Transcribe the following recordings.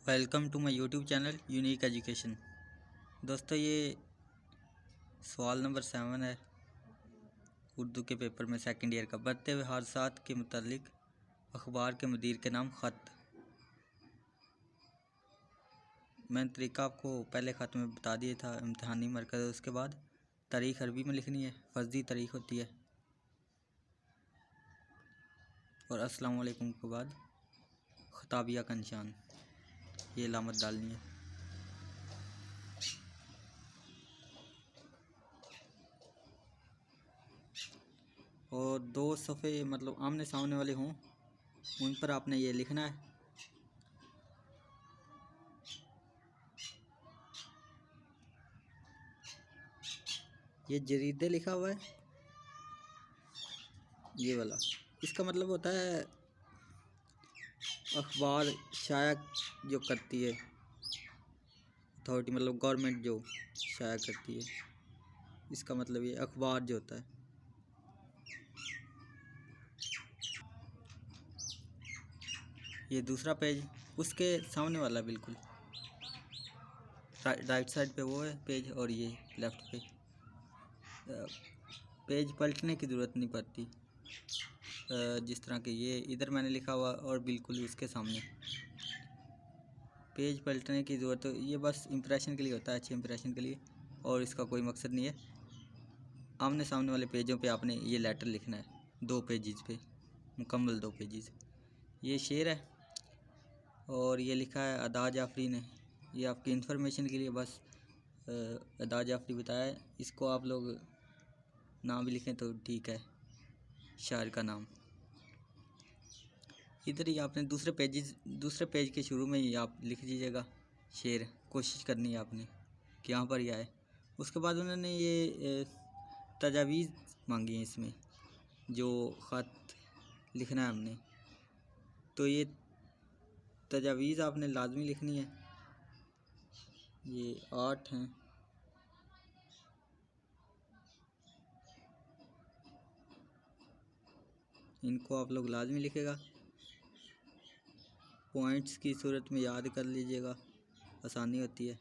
Welcome to my YouTube channel unique education. दोस्तों, ये सवाल नंबर 7 है उर्दू के पेपर में सेकंड ईयर का। बढ़ते हुए हादसात के मुतालिक अखबार के मुदीर के नाम ख़त। मैंने तरीका आपको पहले ख़त में बता दिया था, इम्तहानी मरकज़। उसके बाद तारीख़ अरबी में लिखनी है, फर्जी तारीख़ होती है, और अस्सलाम वालेकुम के बाद ख़ताबिया का निशान, ये अलामत डालनी है। और 2 सफ़े मतलब आमने सामने वाले हों, उन पर आपने ये लिखना है। ये जरीदे लिखा हुआ है, ये वाला, इसका मतलब होता है अखबार शाया जो करती है अथॉरिटी, मतलब गवर्नमेंट जो शाया करती है, इसका मतलब ये अखबार जो होता है। ये दूसरा पेज, उसके सामने वाला बिल्कुल राइट साइड पे वो है पेज, और ये लेफ़्ट पे। पेज पलटने की ज़रूरत नहीं पड़ती, जिस तरह के ये इधर मैंने लिखा हुआ और बिल्कुल उसके सामने। पेज पलटने की ज़रूरत, ये बस इंप्रेशन के लिए होता है, अच्छे इंप्रेशन के लिए, और इसका कोई मकसद नहीं है। आमने सामने वाले पेजों पे आपने ये लेटर लिखना है, 2 पेजेस पे, मुकम्मल 2 पेजेस। ये शेर है और ये लिखा है अदा जाफरी ने। ये आपकी इन्फॉर्मेशन के लिए बस अदा जाफरी बताया है। इसको आप लोग नाम भी लिखें तो ठीक है, शायर का नाम। इधर ही आपने दूसरे पेज के शुरू में ही आप लिख दीजिएगा शेर। कोशिश करनी है आपने कि यहाँ पर ही आए। उसके बाद उन्होंने ये तजावीज़ मांगी हैं इसमें, जो ख़त लिखना है हमने, तो ये तजावीज़ आपने लाजमी लिखनी है। ये 8 हैं, इनको आप लोग लाजमी लिखेगा। पॉइंट्स की सूरत में याद कर लीजिएगा, आसानी होती है।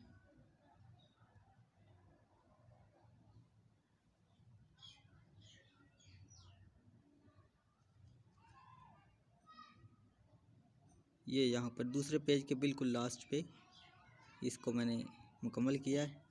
ये यहाँ पर दूसरे पेज के बिल्कुल लास्ट पे इसको मैंने मुकम्मल किया है।